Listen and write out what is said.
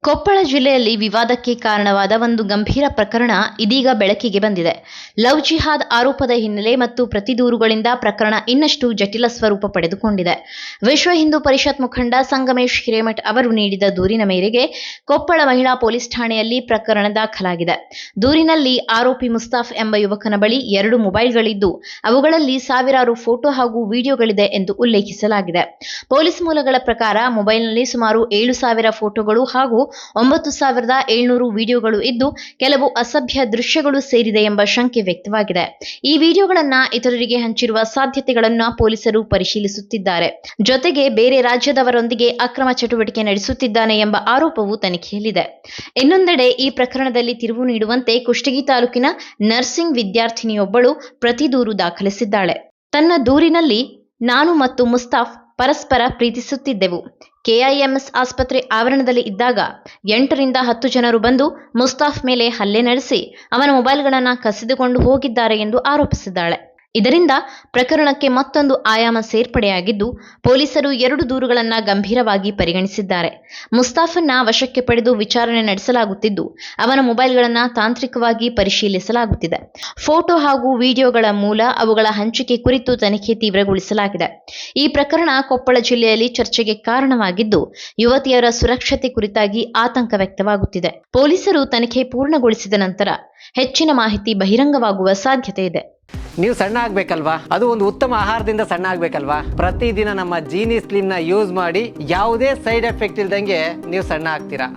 ಕೊಪ್ಪಳ ಜಿಲ್ಲೆಯಲ್ಲಿ ವಿವಾದಕ್ಕೆ ಕಾರಣವಾದ ಒಂದು ಗಂಭೀರ ಪ್ರಕರಣ ಇದೀಗ ಬೆಳಕಿಗೆ ಬಂದಿದೆ. ಲವ್ ಜಿಹಾದ್ ಆರೋಪದ ಹಿನ್ನೆಲೆ ಮತ್ತು ಪ್ರತಿದೂರುಗಳಿಂದ ಪ್ರಕರಣ ಇನ್ನಷ್ಟು ಜಟಿಲ ಸ್ವರೂಪ ಪಡೆದುಕೊಂಡಿದೆ. ವಿಶ್ವ ಹಿಂದೂ ಪರಿಷತ್ ಮುಖಂಡ ಸಂಗಮೇಶ್ ಹಿರೇಮಠ್ ಅವರು ನೀಡಿದ ದೂರಿನ ಮೇರೆಗೆ ಕೊಪ್ಪಳ ಮಹಿಳಾ ಪೊಲೀಸ್ ಠಾಣೆಯಲ್ಲಿ ಪ್ರಕರಣ ದಾಖಲಾಗಿದೆ. ದೂರಿನಲ್ಲಿ ಆರೋಪಿ ಮುಸ್ತಾಫ್ ಎಂಬ ಯುವಕನ ಬಳಿ 2 ಮೊಬೈಲ್ಗಳಿದ್ದು ಅವುಗಳಲ್ಲಿ ಸಾವಿರಾರು ಫೋಟೋ ಹಾಗೂ ವಿಡಿಯೋಗಳಿದೆ ಎಂದು ಉಲ್ಲೇಖಿಸಲಾಗಿದೆ. ಪೊಲೀಸ್ ಮೂಲಗಳ ಪ್ರಕಾರ ಮೊಬೈಲ್ನಲ್ಲಿ ಸುಮಾರು 7,000 ಫೋಟೋಗಳು ಹಾಗೂ 9,700 ವಿಡಿಯೋಗಳು ಇದ್ದು ಕೆಲವು ಅಸಭ್ಯ ದೃಶ್ಯಗಳು ಸೇರಿದೆ ಎಂಬ ಶಂಕೆ ವ್ಯಕ್ತವಾಗಿದೆ. ಈ ವಿಡಿಯೋಗಳನ್ನು ಇತರರಿಗೆ ಹಂಚಿರುವ ಸಾಧ್ಯತೆಗಳನ್ನು ಪೊಲೀಸರು ಪರಿಶೀಲಿಸುತ್ತಿದ್ದಾರೆ. ಜೊತೆಗೆ ಬೇರೆ ರಾಜ್ಯದವರೊಂದಿಗೆ ಅಕ್ರಮ ಚಟುವಟಿಕೆ ನಡೆಸುತ್ತಿದ್ದಾನೆ ಎಂಬ ಆರೋಪವೂ ತನಿಖೆಯಲ್ಲಿದೆ. ಇನ್ನೊಂದೆಡೆ ಈ ಪ್ರಕರಣದಲ್ಲಿ ತಿರುವು ನೀಡುವಂತೆ ಕುಷ್ಟಗಿ ತಾಲೂಕಿನ ನರ್ಸಿಂಗ್ ವಿದ್ಯಾರ್ಥಿನಿಯೊಬ್ಬಳು ಪ್ರತಿ ದೂರು ದಾಖಲಿಸಿದ್ದಾಳೆ. ತನ್ನ ದೂರಿನಲ್ಲಿ ನಾನು ಮತ್ತು ಮುಸ್ತಾಫ್ ಪರಸ್ಪರ ಪ್ರೀತಿಸುತ್ತಿದ್ದೆವು. ಕೆಐಎಂಎಸ್ ಆಸ್ಪತ್ರೆ ಆವರಣದಲ್ಲಿ ಇದ್ದಾಗ 8 ರಿಂದ 10 ಜನರು ಬಂದು ಮುಸ್ತಾಫ್ ಮೇಲೆ ಹಲ್ಲೆ ನಡೆಸಿ ಅವನ ಮೊಬೈಲ್ಗಳನ್ನು ಕಸಿದುಕೊಂಡು ಹೋಗಿದ್ದಾರೆ ಎಂದು ಆರೋಪಿಸಿದ್ದಾಳೆ. ಇದರಿಂದ ಪ್ರಕರಣಕ್ಕೆ ಮತ್ತೊಂದು ಆಯಾಮ ಸೇರ್ಪಡೆಯಾಗಿದ್ದು ಪೊಲೀಸರು 2 ದೂರುಗಳನ್ನು ಗಂಭೀರವಾಗಿ ಪರಿಗಣಿಸಿದ್ದಾರೆ. ಮುಸ್ತಾಫನ್ನ ವಶಕ್ಕೆ ಪಡೆದು ವಿಚಾರಣೆ ನಡೆಸಲಾಗುತ್ತಿದ್ದು ಅವನ ಮೊಬೈಲ್ಗಳನ್ನು ತಾಂತ್ರಿಕವಾಗಿ ಪರಿಶೀಲಿಸಲಾಗುತ್ತಿದೆ. ಫೋಟೋ ಹಾಗೂ ವಿಡಿಯೋಗಳ ಮೂಲ, ಅವುಗಳ ಹಂಚಿಕೆ ಕುರಿತು ತನಿಖೆ ತೀವ್ರಗೊಳಿಸಲಾಗಿದೆ. ಈ ಪ್ರಕರಣ ಕೊಪ್ಪಳ ಜಿಲ್ಲೆಯಲ್ಲಿ ಚರ್ಚೆಗೆ ಕಾರಣವಾಗಿದ್ದು ಯುವತಿಯರ ಸುರಕ್ಷತೆ ಕುರಿತಾಗಿ ಆತಂಕ ವ್ಯಕ್ತವಾಗುತ್ತಿದೆ. ಪೊಲೀಸರು ತನಿಖೆ ಪೂರ್ಣಗೊಳಿಸಿದ ನಂತರ ಹೆಚ್ಚಿನ ಮಾಹಿತಿ ಬಹಿರಂಗವಾಗುವ ಸಾಧ್ಯತೆ ಇದೆ. ನೀವು ಸಣ್ಣ ಆಗ್ಬೇಕಲ್ವಾ? ಅದು ಒಂದು ಉತ್ತಮ ಆಹಾರದಿಂದ ಸಣ್ಣ ಆಗ್ಬೇಕಲ್ವಾ? ಪ್ರತಿದಿನ ನಮ್ಮ ಜೀನಿ ಸ್ಲಿಮ್ನ ಯೂಸ್ ಮಾಡಿ ಯಾವುದೇ ಸೈಡ್ ಎಫೆಕ್ಟ್ ಇಲ್ದಂಗೆ ನೀವು ಸಣ್ಣ ಆಗ್ತೀರಾ.